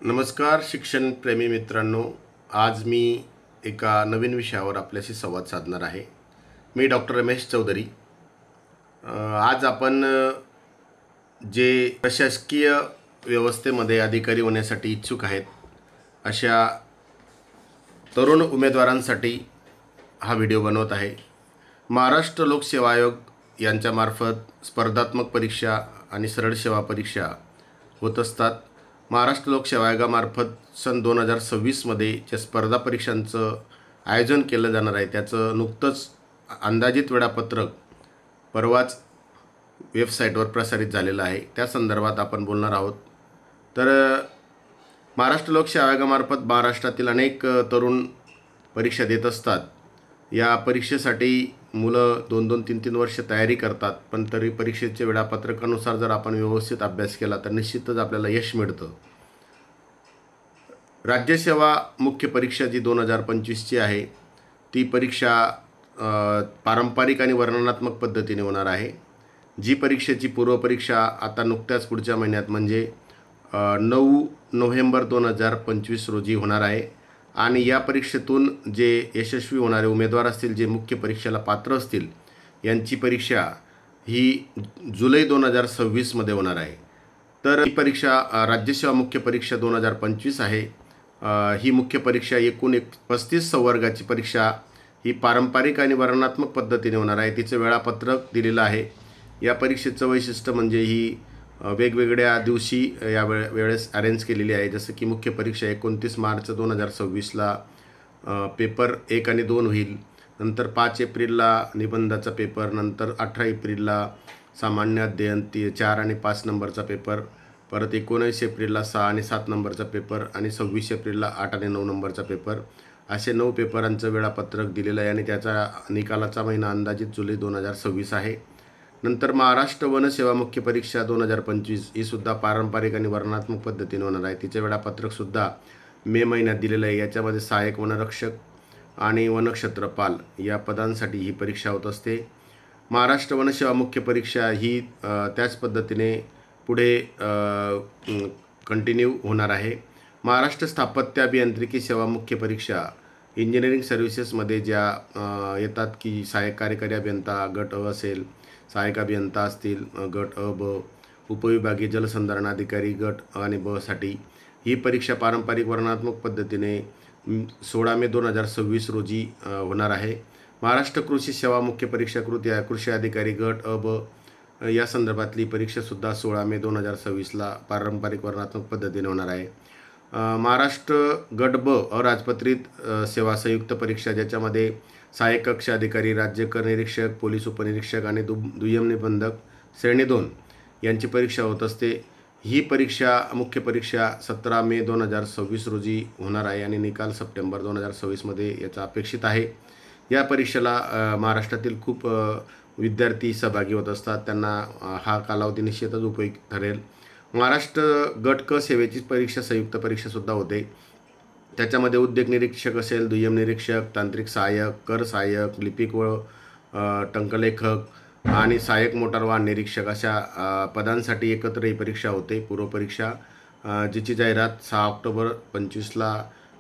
नमस्कार शिक्षणप्रेमी मित्रांनो. आज मी एका नवीन विषयावर आपल्याशी संवाद साधणार आहे. मी डॉक्टर रमेश चौधरी. आज आपण जे प्रशासकीय व्यवस्थेमध्ये अधिकारी होण्यासाठी इच्छुक आहेत अशा तरुण उमेदवारांसाठी हा व्हिडिओ बनवत आहे. महाराष्ट्र लोकसेवा आयोग यांच्यामार्फत स्पर्धात्मक परीक्षा आणि सरळ सेवा परीक्षा होत असतात. महाराष्ट्र लोकसेवा आयोगामार्फत सन 2026मध्ये ज्या स्पर्धा परीक्षांचं आयोजन केलं जाणार आहे त्याचं नुकतंच अंदाजित वेळापत्रक परवाच वेबसाईटवर प्रसारित झालेलं आहे. त्या संदर्भात आपण बोलणार आहोत. तर महाराष्ट्र लोकसेवा आयोगामार्फत महाराष्ट्रातील अनेक तरुण परीक्षा देत असतात. या परीक्षेसाठी मुलं 2-2, 3-3 वर्ष तयारी करतात, पण तरी परीक्षेच्या वेळापत्रकानुसार जर आपण व्यवस्थित अभ्यास केला तर निश्चितच आपल्याला यश मिळतं. राज्यसेवा मुख्य परीक्षा जी 2025ची आहे ती परीक्षा पारंपरिक आणि वर्णनात्मक पद्धतीने होणार आहे. जी परीक्षेची पूर्वपरीक्षा आता नुकत्याच पुढच्या महिन्यात म्हणजे 9 नोव्हेंबर 2025 रोजी होणार आहे. आणि या परीक्षेतून जे यशस्वी होणारे उमेदवार असतील, जे मुख्य परीक्षेला पात्र असतील, यांची परीक्षा ही जुलै 2026मध्ये होणार आहे. तर ही परीक्षा राज्यसेवा मुख्य परीक्षा 2025 आहे. ही मुख्य परीक्षा एकूण 35 संवर्गाची परीक्षा ही पारंपरिक आणि वर्णनात्मक पद्धतीने होणार आहे. तिचं वेळापत्रक दिलेलं आहे. या परीक्षेचं वैशिष्ट्य म्हणजे ही वेगवेगळ्या दिवशी या वेळेस अरेंज केलेली आहे. जसं की मुख्य परीक्षा 29 मार्च 2026ला पेपर 1 आणि 2 होईल. नंतर 5 एप्रिलला निबंधाचा पेपर, नंतर 18 एप्रिलला सामान्य अध्ययन 4 आणि 5 नंबरचा पेपर, परत 19 एप्रिलला 6 आणि 7 नंबरचा पेपर आणि 26 एप्रिलला 8 आणि 9 नंबरचा पेपर, असे 9 पेपरांचं वेळापत्रक दिलेलं आहे. आणि त्याचा निकालाचा महिना अंदाजित जुलै 2026 आहे. नंतर महाराष्ट्र वनसेवा मुख्य परीक्षा 2025 ही सुद्धा पारंपरिक आणि वर्णनात्मक पद्धतीने होणार आहे. तिचे वेळापत्रकसुद्धा मे महिन्यात दिलेलं आहे. याच्यामध्ये सहाय्यक वनरक्षक आणि वनक्षेत्रपाल या पदांसाठी ही परीक्षा होत असते. महाराष्ट्र वनसेवा मुख्य परीक्षा ही त्याच पद्धतीने पुढे कंटिन्यू होणार आहे. महाराष्ट्र स्थापत्य अभियांत्रिकी सेवा मुख्य परीक्षा इंजिनिअरिंग सर्व्हिसेसमध्ये ज्या येतात की सहाय्यक कार्यकारी अभियंता गट अ असेल, सहाय्यक अभियंता असतील गट अ ब, उपविभागीय जलसंधारण अधिकारी गट आणि ब साठी ही परीक्षा पारंपरिक वर्णनात्मक पद्धतीने 16 मे 2026 रोजी होणार आहे. महाराष्ट्र कृषी सेवा मुख्य परीक्षा कृषी अधिकारी गट अ ब या संदर्भातली परीक्षासुद्धा 16 मे 2026ला पारंपरिक वर्णनात्मक पद्धतीने होणार आहे. महाराष्ट्र गट ब अराजपत्रित सेवा संयुक्त परीक्षा, ज्याच्यामध्ये सहाय्यक कक्ष अधिकारी, राज्य कर निरीक्षक, पोलीस उपनिरीक्षक आणि दुय्यम निबंधक श्रेणी 2 यांची परीक्षा होत असते. ही परीक्षा मुख्य परीक्षा 17 मे 2026 रोजी होणार आहे आणि निकाल सप्टेंबर 2026मध्ये याचा अपेक्षित आहे. या परीक्षेला महाराष्ट्रातील खूप विद्यार्थी सहभागी होत असतात. त्यांना हा कालावधी निश्चितच उपयुक्त ठरेल. महाराष्ट्र गट क सेवेची परीक्षा संयुक्त परीक्षासुद्धा होते. त्याच्यामध्ये उद्योग निरीक्षक असेल, दुय्यम निरीक्षक, तांत्रिक सहाय्यक, कर सहाय्यक, लिपिक व टंकलेखक आणि सहाय्यक मोटार वाहन निरीक्षक अशा पदांसाठी एकत्र ही परीक्षा होते. पूर्वपरीक्षा जिची जाहिरात 6 ऑक्टोबर 25ला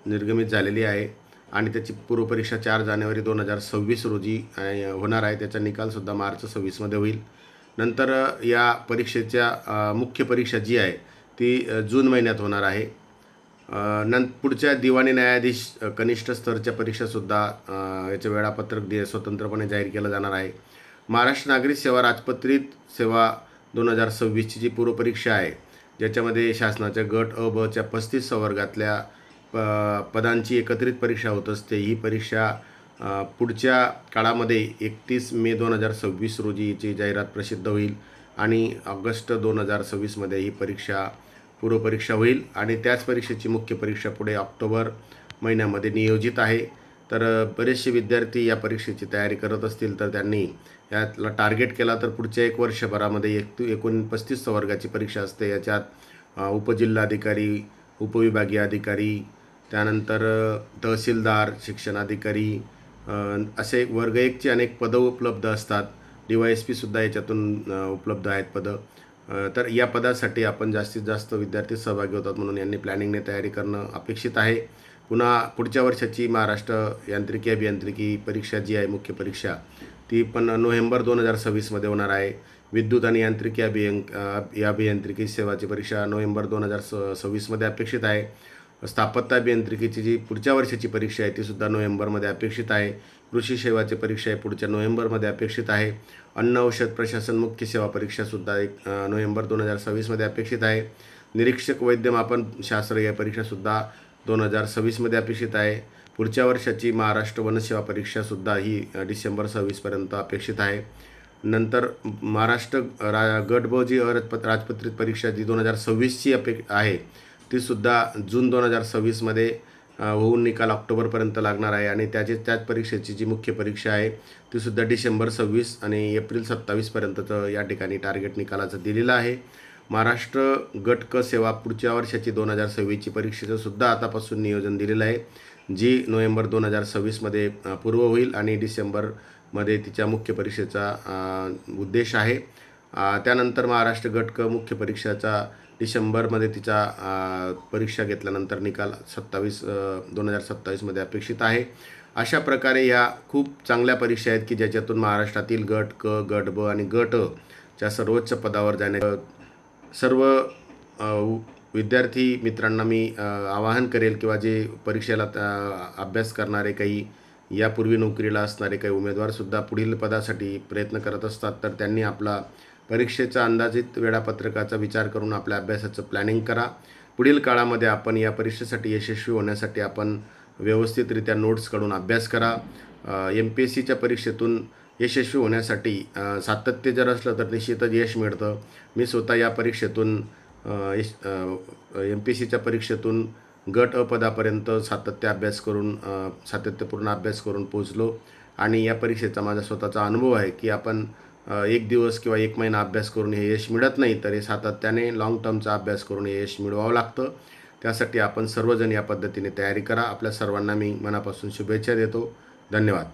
निर्गमित झालेली आहे आणि त्याची पूर्वपरीक्षा 4 जानेवारी 2026 रोजी होणार आहे. त्याचा निकालसुद्धा मार्च 26मध्ये होईल. नंतर या परीक्षेच्या मुख्य परीक्षा जी आहे ती जून महिन्यात होणार आहे. पुढच्या दिवाणी न्यायाधीश कनिष्ठ स्तरच्या परीक्षासुद्धा याचे वेळापत्रक स्वतंत्रपणे जाहीर केलं जाणार आहे. महाराष्ट्र नागरिक सेवा राजपत्रित सेवा 2026ची जी पूर्वपरीक्षा आहे, ज्याच्यामध्ये शासनाच्या गट अ ब च्या 35 संवर्गातल्या पदांची एकत्रित परीक्षा होत असते. ही परीक्षा पुढच्या काळामध्ये 31 मे 2026 रोजी याची जाहिरात प्रसिद्ध होईल आणि ऑगस्ट 2026मध्ये ही परीक्षा पूर्वपरीक्षा होईल आणि त्याच परीक्षेची मुख्य परीक्षा पुढे ऑक्टोबर महिन्यामध्ये नियोजित आहे. तर बरेचसे विद्यार्थी या परीक्षेची तयारी करत असतील तर त्यांनी यातला टार्गेट केला तर पुढच्या 1 वर्षभरामध्ये एकूण 35 वर्गाची परीक्षा असते. याच्यात उपजिल्हाधिकारी, उपविभागीय अधिकारी, त्यानंतर तहसीलदार, शिक्षणाधिकारी असे वर्ग 1ची अनेक पदं उपलब्ध असतात. DYSP सुद्धा याच्यातून उपलब्ध आहेत पदं. तर या पदासाठी आपण जास्तीत जास्त विद्यार्थी सहभागी होतात, म्हणून यांनी प्लॅनिंगने तयारी करणं अपेक्षित आहे. पुन्हा पुढच्या वर्षाची महाराष्ट्र यांत्रिकी अभियांत्रिकी परीक्षा जी आहे मुख्य परीक्षा, ती पण नोव्हेंबर 2026मध्ये होणार आहे. विद्युत आणि यांत्रिकी अभियांत्रिकी सेवाची परीक्षा नोव्हेंबर 2026मध्ये अपेक्षित आहे. स्थापत्य अभियांत्रिकीची जी पुढच्या वर्षाची परीक्षा आहे तीसुद्धा नोव्हेंबरमध्ये अपेक्षित आहे. कृषी सेवाची परीक्षा आहे पुढच्या नोव्हेंबरमध्ये अपेक्षित आहे. अन्न औषध प्रशासन मुख्य सेवा परीक्षासुद्धा नोव्हेंबर 2026मध्ये अपेक्षित आहे. निरीक्षक वैद्यमापन शास्त्र या परीक्षासुद्धा 2026मध्ये अपेक्षित आहे. पुढच्या वर्षाची महाराष्ट्र वनसेवा परीक्षासुद्धा ही डिसेंबर 26पर्यंत अपेक्षित आहे. नंतर महाराष्ट्र गट ब जी राजपत्रित परीक्षा जी 2026ची आहे तीसुद्धा जून 2026मध्ये होऊन निकाल ऑक्टोबरपर्यंत लागणार आहे. आणि त्याच परीक्षेची जी मुख्य परीक्षा आहे तीसुद्धा डिसेंबर 26 आणि एप्रिल 27पर्यंतचं या ठिकाणी टार्गेट निकालाचं दिलेलं आहे. महाराष्ट्र गट क सेवा पुढच्या वर्षाची 2026ची परीक्षेचं सुद्धा आतापासून नियोजन दिलेलं आहे, जी नोव्हेंबर 2026मध्ये पूर्व होईल आणि डिसेंबरमध्ये तिच्या मुख्य परीक्षेचा उद्देश आहे. त्यानंतर महाराष्ट्र गट क मुख्य परीक्षेचा डिसेंबरमध्ये तिचा परीक्षा घेतल्यानंतर निकाल 2027मध्ये अपेक्षित आहे. अशा प्रकारे या खूप चांगल्या परीक्षा आहेत की ज्याच्यातून महाराष्ट्रातील गट क, गट ब आणि गट अ च्या सर्वोच्च पदावर जाण्या सर्व विद्यार्थी मित्रांना मी आवाहन करेल किंवा जे परीक्षेला अभ्यास करणारे काही यापूर्वी नोकरीला असणारे काही उमेदवारसुद्धा पुढील पदासाठी प्रयत्न करत असतात, तर त्यांनी आपला परीक्षेचा अंदाजित वेळापत्रकाचा विचार करून आपल्या अभ्यासाचं प्लॅनिंग करा. पुढील काळामध्ये आपण या परीक्षेसाठी यशस्वी होण्यासाठी आपण व्यवस्थितरित्या नोट्स काढून अभ्यास करा. MPSCच्या परीक्षेतून यशस्वी होण्यासाठी सातत्य जर असलं तर निश्चितच यश मिळतं. मी स्वतः या परीक्षेतून MPSCच्या परीक्षेतून गट अ पदापर्यंत सातत्यपूर्ण अभ्यास करून पोचलो आणि या परीक्षेचा माझा स्वतःचा अनुभव आहे की आपण एक दिवस किंवा एक महिना अभ्यास करून हे यश मिळत नाही, तर हे सातत्याने लाँग टर्मचा अभ्यास करून हे यश मिळवावं लागतं. त्यासाठी आपण सर्वजण या पद्धतीने तयारी करा. आपल्या सर्वांना मी मनापासून शुभेच्छा देतो. धन्यवाद.